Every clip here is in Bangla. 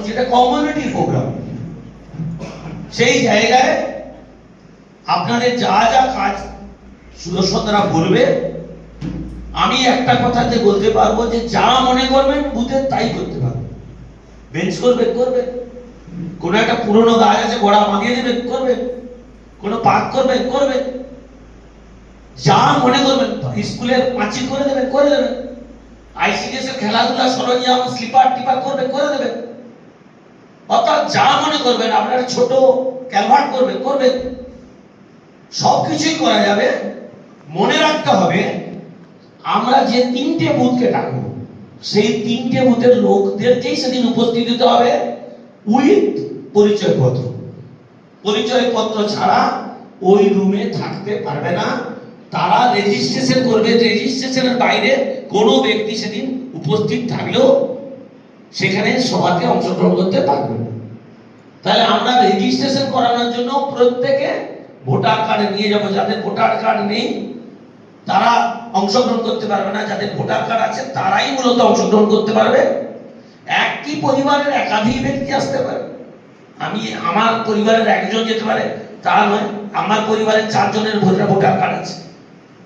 যেটা কমিউনিটি প্রোগ্রাম। সেই জায়গায় আপনাদের যা যা কাজ সুদর্শনরা বলবে, আমি একটা কথাতে বলতে পারবো যে যা মনে করবেন বুথে তাই করতে পারবেন। বেঞ্চ করবে করবে, কোনো একটা পুরনো গাছ আছে গোড়া বাঁধিয়ে দেবে করবে, কোনো পার্ক করবে করবে, যা মনে করবেন স্কুলের পাঁচিল করে দেবেন করে দেবেন, আইসিডিএস এর খেলাধুলা সরঞ্জাম স্লিপার টিপার করবে করে দেবেন। অর্থাৎ যা মনে করবেন, আপনারা ছোট ক্যালভার্ট করবে করবে, সবকিছুই করা যাবে। মনে রাখতে হবে আমরা যে 3টে বুথকে ডাকবো সেই 3টে বুথের লোকদেরকেই সেদিন উপস্থিত দিতে হবে উইথ পরিচয়পত্র। পরিচয়পত্র ছাড়া ওই রুমে থাকতে পারবে না। তারা রেজিস্ট্রেশন করবে, রেজিস্ট্রেশনের বাইরে কোনো ব্যক্তি সেদিন উপস্থিত থাকলেও সেখানে সভাতে অংশগ্রহণ করতে পারবে না। তাহলে আমরা রেজিস্ট্রেশন করানোর জন্য প্রত্যেকে ভোটার কার্ড নিয়ে যাব। যাদের ভোটার কার্ড নেই তারা অংশগ্রহণ করতে পারবে না, যাদের ভোটার কার্ড আছে তারাই মূলত অংশগ্রহণ করতে পারবে। একই পরিবারের একাধিক ব্যক্তি আসতে পারে। আমি আমার পরিবারের একজন যেতে পারে তা নয়, আমার পরিবারের 4 জনের ভোটার কার্ড আছে,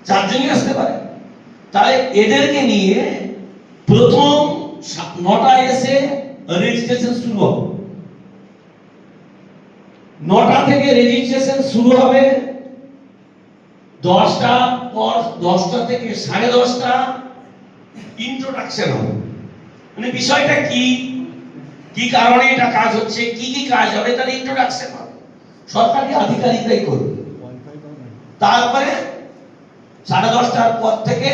4 জনই আসতে পারে। তাহলে এদেরকে নিয়ে প্রথম 9টায় এসে রেজিস্ট্রেশন শুরু হবে। 9টা থেকে রেজিস্ট্রেশন শুরু হবে। 10টা পর 10টা থেকে 10:30টা ইন্ট্রোডাকশন হবে। মানে বিষয়টা কি কি কারণে এটা কাজ হচ্ছে, কি কি কাজ হবে তার ইন্ট্রোডাকশন হবে, সরকারি আধিকারিকরাই করবে। তারপরে 10:30টার পর থেকে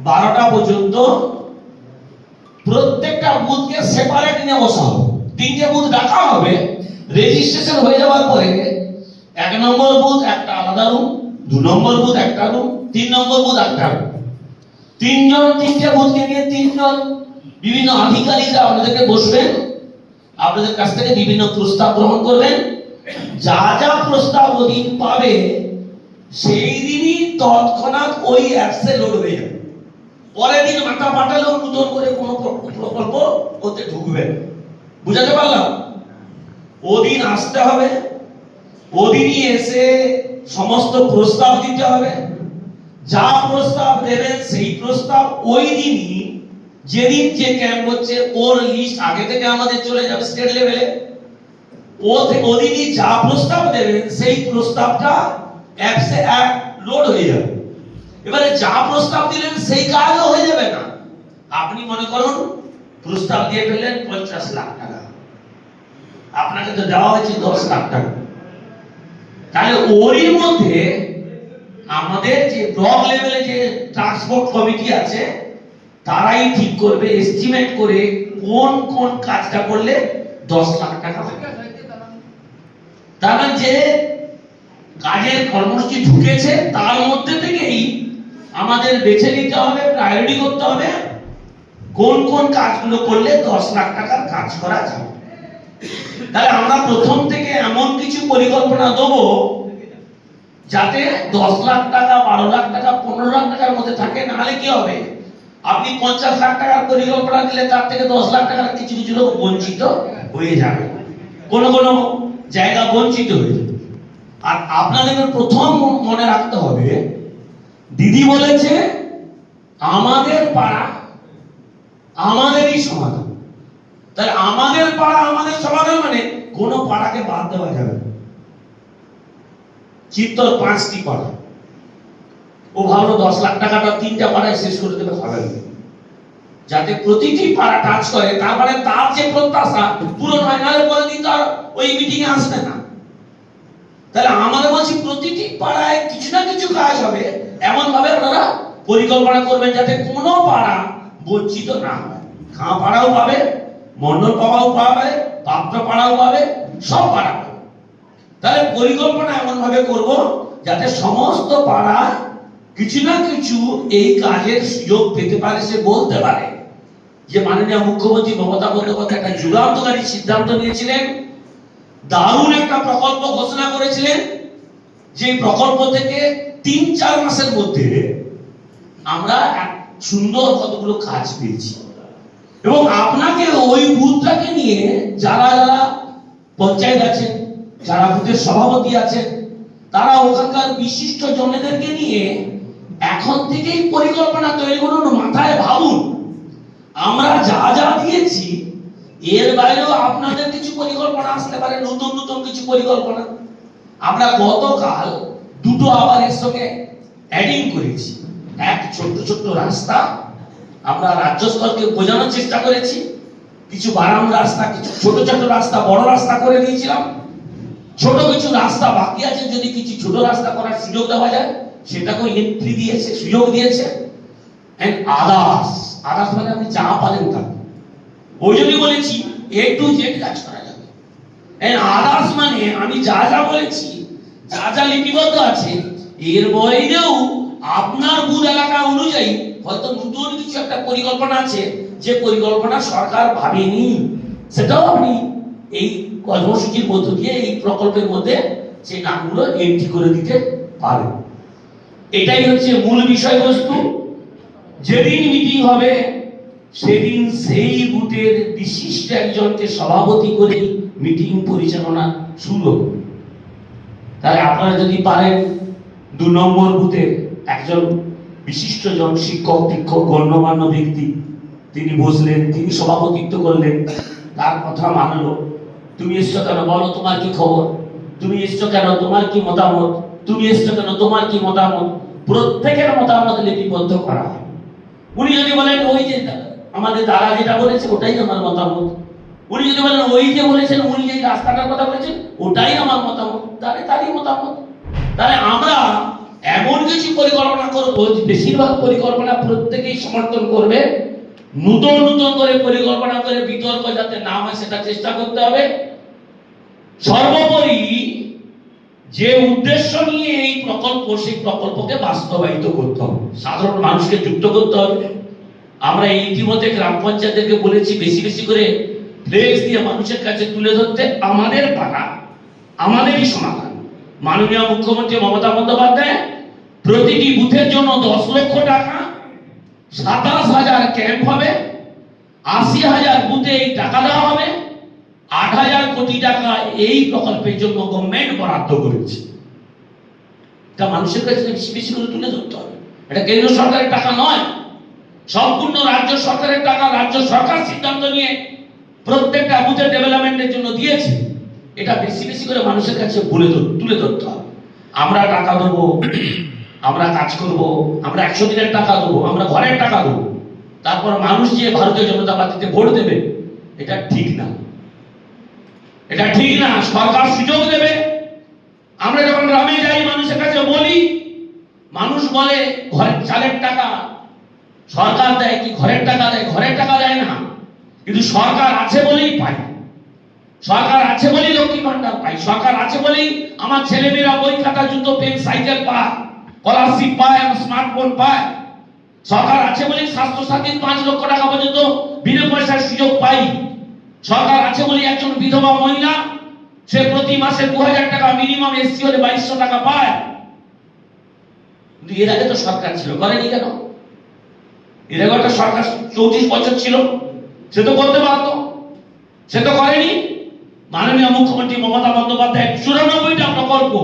12টা পর্যন্ত প্রত্যেকটা বুথকে সেপারেট নিয়ে বসা হবে। 3টে বুথ ডাকা হবে। রেজিস্ট্রেশন হয়ে যাওয়ার পরে 1 নম্বর বুথ একটা আলাদা রুম, 2 নম্বর বুথ একটা রুম, 3 নম্বর বুথ একটা রুম। 3টে বুথকে নিয়ে 3 জন বিভিন্ন আধিকারিকরা আপনাদেরকে বসবেন, আপনাদের কাছ থেকে বিভিন্ন প্রস্তাব গ্রহণ করবেন। যা যা প্রস্তাব ওদিন পাবে সেই দিনই তৎক্ষণাৎ ওই অ্যাপসে লোড হয়ে যাবে। পরের দিন মাথা পাঠালেও নতুন করে কোনো প্রকল্প ওতে ঢুকবে। বুঝাতে পারলাম? ওদিন আসতে হবে, ওদিনই এসে সমস্ত প্রস্তাব দিতে হবে। যা প্রস্তাব দেবেন সেই প্রস্তাব ওই দিনই, যেদিন যে ক্যাম্প হচ্ছে ওর লিস্ট আগে থেকে আমাদের চলে যাবে স্টেট লেভেলে। ওদিনই যা প্রস্তাব দেবেন সেই প্রস্তাবটা অ্যাপসে লোড হয়ে যাবে। এবারে যা প্রস্তাব দিলেন সেই কাজও হয়ে যাবে না। আপনি মনে করুন প্রস্তাব দিয়ে ফেললেন 50 লাখ টাকা, আপনাকে তো দেওয়া হয়েছে 10 লাখ টাকা। তাহলে ওরই মধ্যে আমাদের যে ব্লক লেভেলে যে ট্রান্সপোর্ট কমিটি আছে তারাই ঠিক করবে এস্টিমেট করে কোন কোন কাজটা করলে 10 লাখ টাকা হবে। তার মানে যে কাজের কর্মসূচি ঢুকেছে তার মধ্যে থেকেই আমাদের বেছে নিতে হবে, প্রায়োরিটি করতে হবে কোন কোন কাজগুলো করলে 10 লাখ টাকার কাজ করা যাবে। তাহলে আমরা প্রথম থেকে এমন কিছু পরিকল্পনা দেবো যাতে 10 লাখ টাকা, 12 লাখ টাকা, 15 লাখ টাকার মধ্যে থাকে। নাহলে কি হবে, আপনি 50 লাখ টাকার পরিকল্পনা দিলে তার থেকে 10 লাখ টাকার কিছু কিছু লোক বঞ্চিত হয়ে যাবে, কোনো কোনো জায়গা বঞ্চিত হয়ে যাবে। আর আপনাদের প্রথম মনে রাখতে হবে, দিদি বলেছে আমাদের পাড়া আমাদেরই সমাধান। তাহলে আমাদের পাড়া আমাদের সমাধান মানে কোনো পাড়াকে বাদ দেওয়া যাবে না। চিত্তর 5টি পাড়া, ও ভাবলো 10 লাখ টাকাটা 3টা পাড়ায় শেষ করে দেবে, হবে না। যাতে প্রতিটি পাড়া টাচ করে, তারপরে তার যে প্রত্যাশা পূরণ হয়, নাহলে পরের দিন তার ওই মিটিং এ আসবে না। তাহলে আমাদের বলছি প্রতিটি পাড়ায় কিছু না কিছু কাজ হবে, এমন ভাবে আপনারা পরিকল্পনা করবেন যাতে কোনো পাড়া বঞ্চিত না হয়। খাঁ পাড়াও পাবে, মন্ডল পাড়াও পাবে, পাত্র পাড়াও পাবে, সব পাড়া পাবে। তাহলে পরিকল্পনা এমন ভাবে করব যাতে সমস্ত পাড়া কিছু না কিছু এই কাজের সুযোগ পেতে পারে। সে বলতে পারে যে মাননীয় মুখ্যমন্ত্রী মমতা বন্দ্যোপাধ্যায় একটা যুগান্তকারী সিদ্ধান্ত নিয়েছিলেন, দারুণ একটা প্রকল্প ঘোষণা করেছিলেন, যে প্রকল্প থেকে 3-4 মাসের মধ্যে আমরা সুন্দর কতগুলো কাজ পেয়েছি। এবং আপনাকে ওই বুথটাকে নিয়ে যারা যারা পঞ্চায়েত আছেন, যারা বুথের সভাপতি আছেন, তারা ওখানকার বিশিষ্ট জনেদেরকে নিয়ে এখন থেকেই পরিকল্পনা তৈরি করুন। মাথায় ভাবুন, আমরা যা যা দিয়েছি এর বাইরেও আপনাদের কিছু পরিকল্পনা আসতে পারে, নতুন নতুন কিছু পরিকল্পনা। আমরা গতকাল দুটো আবার এর সঙ্গে অ্যাডিং করেছি। এক, ছোট্ট ছোট্ট রাস্তা আমরা রাজ্য স্তরকে বোঝানোর চেষ্টা করেছি। কিছু বারাম রাস্তা, কিছু ছোট ছোট রাস্তা বড় রাস্তা করে দিয়েছিলাম। ছোট কিছু রাস্তা বাকি আছে, যদি কিছু ছোট রাস্তা করার সুযোগ দেওয়া যায় সেটাকেও এন্ট্রি দিয়েছে, সুযোগ দিয়েছে। এন্ড আদার্স, আদার্স মানে আপনি যা পারেন তা, ওই জন্যই বলেছি এ টু জেড কাজ করা যাবে। এন্ড আদার্স মানে আমি যা যা বলেছি, যা যা লিপিবদ্ধ আছে, এর বাইরেও আপনার বুথ এলাকা অনুযায়ী হয়তো নতুন কিছু একটা পরিকল্পনা আছে, যে পরিকল্পনা সরকার ভাবেনি, সেটাও আপনি এই কর্মসূচির মধ্য দিয়ে, এই প্রকল্পের মধ্যে সেই নামগুলো এন্ট্রি করে দিতে পারেন। এটাই হচ্ছে মূল বিষয়বস্তু। যেদিন মিটিং হবে সেদিন সেই বুথের বিশিষ্ট একজনকে সভাপতি করে মিটিং পরিচালনা শুরু হবে। তাই আপনারা যদি পারেন 2 নম্বর বুথের একজন বিশিষ্ট জন, শিক্ষক টিক্ষক গণ্যমান্য ব্যক্তি, তিনি বসলেন, তিনি সভাপতিত্ব করলেন, তার কথা মানলো। তুমি এসছো কেন, বলো তোমার কি খবর, তুমি এসছো কেন, তোমার কি মতামত, তুমি এসছো কেন, তোমার কি মতামত, প্রত্যেকের মতামত লিপিবদ্ধ করা হয়। উনি যদি বলেন ওই যে আমাদের দ্বারা যেটা বলেছে ওটাই আমার মতামত, উনি যদি বলেন ওই যে বলেছেন, উনি যে রাস্তাটার কথা বলেছেন ওটাই আমার মতামত, তাহলে তারই মতামত। তাহলে আমরা এমন কিছু পরিকল্পনা করব, বেশিরভাগ পরিকল্পনা প্রত্যেকেই সমর্থন করবে। নতুন নতুন করে পরিকল্পনা করে বিতর্ক যাতে না হয় সেটা চেষ্টা করতে হবে। সর্বোপরি যে উদ্দেশ্য নিয়ে এই প্রকল্প, সেই প্রকল্পকে বাস্তবায়িত করতে হবে, সাধারণ মানুষকে যুক্ত করতে হবে। আমরা ইতিমধ্যে গ্রাম পঞ্চায়েতকে বলেছি বেশি বেশি করে ফ্লেক্স দিয়ে মানুষের কাছে তুলে ধরতে, আমাদের পাড়া আমাদেরই সমাধান। মাননীয় মুখ্যমন্ত্রী মমতা বন্দ্যোপাধ্যায় প্রতিটি বুথের জন্য 10 লক্ষ টাকা, 27,000 ক্যাম্প হবে, 80,000 বুথে এই টাকা দেওয়া হবে, 8,000 কোটি টাকা এই প্রকল্পের জন্য গভর্নমেন্ট বরাদ্দ করেছে। এটা মানুষের কাছে বেশি বেশি করে তুলে ধরতে হবে। এটা কেন্দ্র সরকারের টাকা নয়, সম্পূর্ণ রাজ্য সরকারের টাকা। রাজ্য সরকার সিদ্ধান্ত নিয়ে প্রত্যেকটা বুথের ডেভেলপমেন্টের জন্য দিয়েছে। এটা বেশি বেশি করে মানুষের কাছে তুলে ধরতে হবে। আমরা টাকা দেবো, আমরা কাজ করব, আমরা 100 দিনের টাকা দেবো, আমরা ঘরের টাকা দেবো, তারপর মানুষ যে ভারতীয় জনতা পার্টিতে ভোট দেবে, এটা ঠিক না। এটা ঠিক না। সরকার সুযোগ দেবে। আমরা যখন গ্রামে যাই মানুষের কাছে বলি, মানুষ বলে ঘরের চালের টাকা সরকার দেয় কি ঘরের টাকা দেয়? ঘরের টাকা দেয় না, কিন্তু সরকার আছে বলেই পাই, সরকার আছে বলেই লক্ষ্মী ভান্ডার পাই, সরকার আছে বলেই আমার ছেলেমেয়েরা বই খাতা জুতো পেন সাইকেল পায়, স্কলারশিপ পায়, স্মার্টফোন পায়। সরকার আছে বলেই স্বাস্থ্য সাথীর 5 লক্ষ টাকা পর্যন্ত বিনা পয়সার সুযোগ পাই। সরকার আছে বলেই একজন বিধবা মহিলা সে প্রতি মাসে 2000 টাকা, মিনিমাম এসসি হলে 2200 টাকা পায়। কিন্তু এর আগে তো সরকার ছিল, করেনি কেন? এর আগে একটা সরকার 34 বছর ছিল, সে তো করতে পারতো, সে তো করেনি। মাননীয় মুখ্যমন্ত্রী মমতা বন্দ্যোপাধ্যায় 94টা প্রকল্প,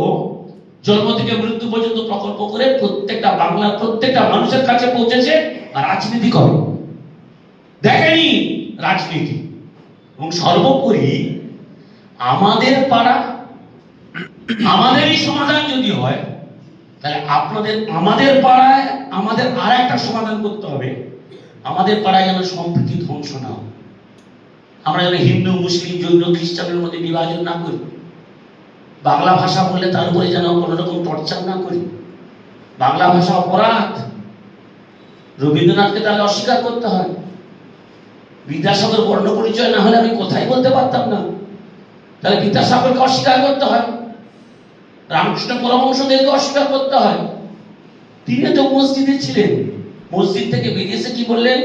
জন্ম থেকে মৃত্যু পর্যন্ত প্রকল্প করে প্রত্যেকটা বাংলার প্রত্যেকটা মানুষের কাছে পৌঁছেছে। আর রাজনীতি করে দেখেনি, রাজনীতি। এবং সর্বোপরি আমাদের পাড়া আমাদেরই সমাধান যদি হয়, তাহলে আমাদের পাড়ায় আমাদের আর একটা সমাধান করতে হবে। আমাদের পাড়ায় যেন সম্প্রীতি ধ্বংস না হয়, আমরা যেন হিন্দু মুসলিম জৈন খ্রিস্টানের মধ্যে বিভাজন না করি, বাংলা ভাষা বললে তার উপরে যেন কোনো রকম টর্চার না করি। বাংলা ভাষা অপরাধ। রবীন্দ্রনাথকে তাহলে অস্বীকার করতে হয়, বিদ্যাসাগর বর্ণ পরিচয় না হলে আমি কোথায় বলতে পারতাম না, তাহলে বিদ্যাসাগরকে অস্বীকার করতে হয়, রামকৃষ্ণ পরমহংসদেরকে অস্বীকার করতে হয়। তিনি তো মসজিদে ছিলেন, মসজিদ থেকে বেরিয়ে এসে কি বললেন?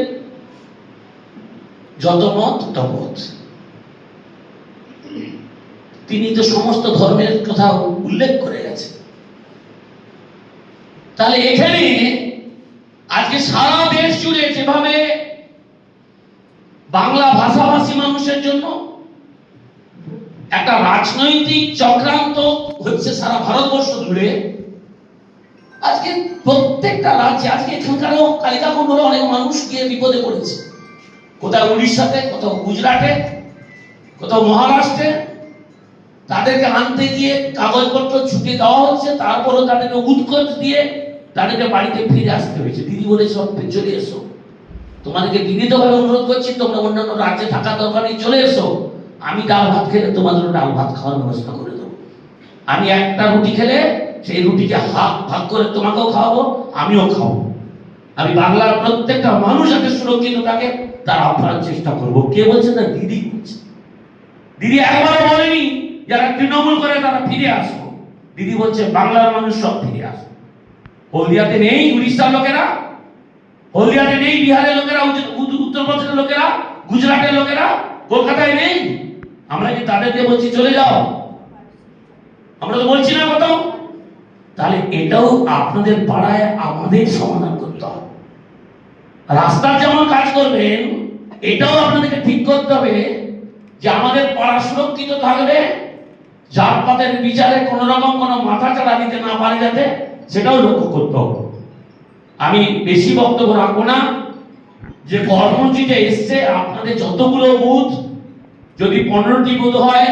যত মত তত পথ। তিনি তো সমস্ত ধর্মের কথা উল্লেখ করে গেছেন। তাহলে এখানে আজকে সারা দেশ জুড়ে যেভাবে বাংলা ভাষাভাষী মানুষের জন্য একটা রাজনৈতিক চক্রান্ত হচ্ছে সারা ভারতবর্ষ জুড়ে। আজকে প্রত্যেকটা রাজ্যে, আজকে এখানকারও কালিকাকুণ্ডে অনেক মানুষ গিয়ে বিপদে পড়েছে, কোথাও উড়িষ্যাতে, কোথাও গুজরাটে, কোথাও মহারাষ্ট্রে। তাদেরকে আনতে গিয়ে কাগজপত্র ছুটে দেওয়া হচ্ছে, তারপরও তাদেরকে উৎকোচ দিয়ে তাদেরকে বাড়িতে ফিরে আসতে হয়েছে। দিদি বলে সব চলে এসো, তোমাদেরকে বিনীতভাবে অনুরোধ করছি, তোমরা অন্যান্য রাজ্যে থাকা দরকার নেই, চলে এসো। আমি ডাল ভাত খেলে তোমাদের ডাল ভাত খাওয়ার ব্যবস্থা করে দেবো। আমি একটা রুটি খেলে সেই রুটিকে হাফ ভাগ করে তোমাকেও খাওয়াবো, আমিও খাবো। আমি বাংলার প্রত্যেকটা মানুষ যাতে সুরক্ষিত থাকে তার আপ্রাণ চেষ্টা করবো। কে বলছে না? দিদি বলছে। দিদি একবারও বলেনি যারা তৃণমূল করে তারা ফিরে আসবো। দিদি বলছে বাংলার মানুষ সব ফিরে আসবে। হলদিয়াতে নেই উড়িষ্যার লোকেরা, হলদিয়াতে নেই বিহারের লোকেরা, উত্তরপ্রদেশের লোকেরা, গুজরাটের লোকেরা, কলকাতায় নেই। আমরা কি তাদেরকে বলছি চলে যাও? আমরা তো বলছি না কোথাও। তাহলে এটাও আপনাদের পাড়ায় আমাদের সমাধান করতে হবে। রাস্তার যেমন কাজ করবেন, এটাও আপনাদেরকে ঠিক করতে হবে যে আমাদের পাড়া সুরক্ষিত থাকবে, জাতপাতের বিচারে কোন রকম কোন মাথা চাড়া দিতে না পারে যাতে, সেটাও লক্ষ্য করতে হবে। আমি বেশি বক্তব্য রাখবো না। যে কর্মসূচিতে এসছে, আপনাদের যতগুলো বুথ, যদি 15টি বুথ হয়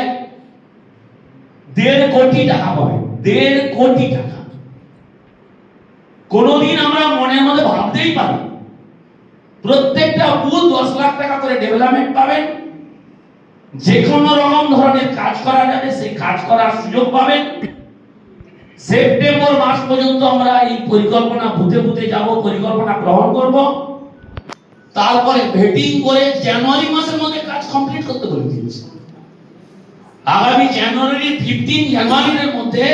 1.5 কোটি টাকা পাবে। 1.5 কোটি টাকা কোনদিন আমরা মনের মধ্যে ভাবতেই পারি। প্রত্যেকটা বুথ 10 লাখ টাকা করে ডেভেলপমেন্ট পাবেন। যে কোনো রকম ধরনের কাজ করা যাবে সেই কাজ করার সুযোগ পাবেন। সেপ্টেম্বর মাস পর্যন্ত আমরা এই পরিকল্পনা বুথে বুথে যাব, পরিকল্পনা গ্রহণ করব। তারপরে ভেটিং করে জানুয়ারি মাসের মধ্যে কাজ কমপ্লিট করতে বলে দিয়েছে। আগামী জানুয়ারি 15 জানুয়ারির মধ্যে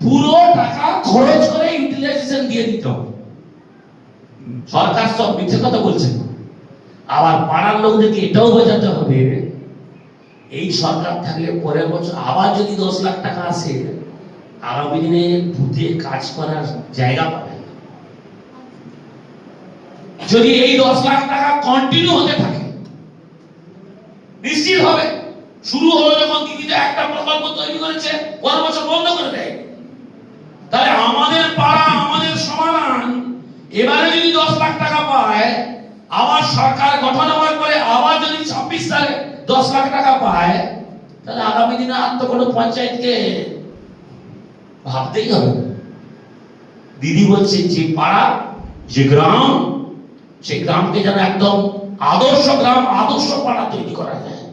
পুরো টাকা খরচ করে ইউটিলাইজেশন দিয়ে দিতে হবে। সরকার সব মিথ্যে কথা বলছে। আবার পাড়ার লোকদেরকে এটাও বোঝাতে হবে এই সরকার থাকলে পরের বছর আবার যদি 10 লাখ টাকা আসে, আগামী দিনে বুথে কাজ করার জায়গা পাবে। যদি এই 10 লাখ টাকা কন্টিনিউ হতে থাকে, নিশ্চিত হবে শুরু হলো যখন দিদিতে একটা প্রকল্প তৈরি করেছে, পরের বছর বন্ধ করে দেয়। তাহলে আমাদের পাড়া আমাদের সমাধান। এবারে যদি 10 লাখ টাকা পায়, আবার সরকার গঠন হওয়ার পরে আবার যদি 26 সালে 10 লাখ টাকা পায়, তাহলে আগামী দিনে আর তো কোনো পঞ্চায়েতকে ভাবতেই হবে। দিদি বলছে যে পাড়া, যে গ্রাম, সেই গ্রামকে যেন একদম আদর্শ গ্রাম, আদর্শ পাড়া তৈরি করা যায়।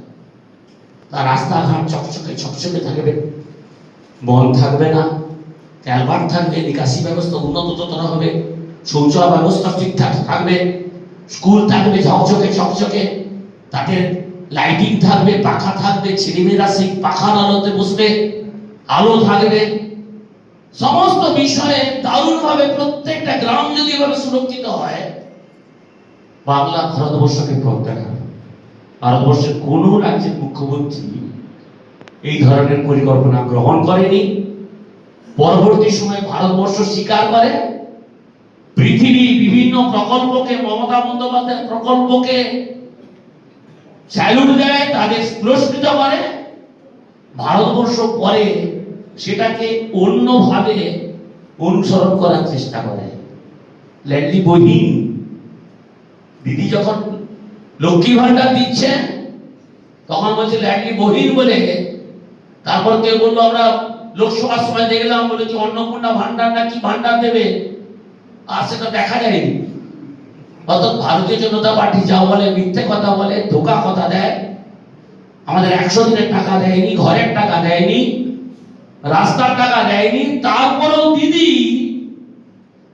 তার রাস্তাঘাট চকচকে চকচকে থাকবে, বন থাকবে না, ক্যালভার্ট থাকবে, নিকাশি ব্যবস্থা উন্নততর হবে, শৌচালয় ব্যবস্থা ঠিকঠাক থাকবে, স্কুল থাকবে ঝকঝকে চকচকে, তাতে লাইটিং থাকবে, পাখা থাকবে, ছেলেমেয়েরা সেই পাখার আলোতে বসবে, আলো থাকবে। সমস্ত বিষয়ে দারুণভাবে প্রত্যেকটা গ্রাম যদি এভাবে সুরক্ষিত হয়, বাংলা ভারতবর্ষকে পথ দেখাবে। ভারতবর্ষের কোন রাজ্যের মুখ্যমন্ত্রী এই ধরনের পরিকল্পনা গ্রহণ করেনি। পরবর্তী সময়ে ভারতবর্ষ স্বীকার করে পৃথিবী বিভিন্ন প্রকল্পকে, মমতা বন্দ্যোপাধ্যায়ের প্রকল্পকে স্যালুট দেয়, তাদের পুরস্কৃত করে। ভারতবর্ষ পরে সেটাকে অন্যভাবে অনুসরণ করার চেষ্টা করে। ল্যান্ডলি বহিন দিদি যখন লক্ষ্মী ভান্ডার দিচ্ছে, তখন বলছে ল্যান্ডলি বহিন বলে। তারপর কেউ বললো আমরা লোকসভার সময় দেখলাম, বলে কি অন্নপূর্ণা ভান্ডার না কি ভান্ডার দেবে, আর সেটা দেখা যায়নি। অর্থাৎ ভারতীয় জনতা পার্টি যা বলে মিথ্যে কথা বলে, ধোঁকা কথা দেয়। আমাদের 100 দিনের টাকা দেয়নি, ঘরের টাকা দেয়নি, রাস্তার টাকা দেয়নি। তারপরেও দিদি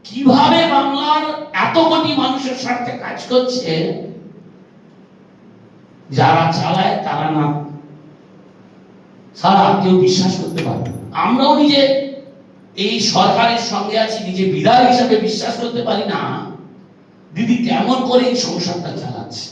কিভাবে বাংলার এত কোটি মানুষের স্বার্থে কাজ করছে, যারা চালায় তারা না সারা কেউ বিশ্বাস করতে পারবে। আমরাও নিজে এই সরকারের সঙ্গে আছি, নিজে বিধায়ক হিসাবে বিশ্বাস করতে পারি না দিদি কেমন করে এই সংসারটা চালাচ্ছে।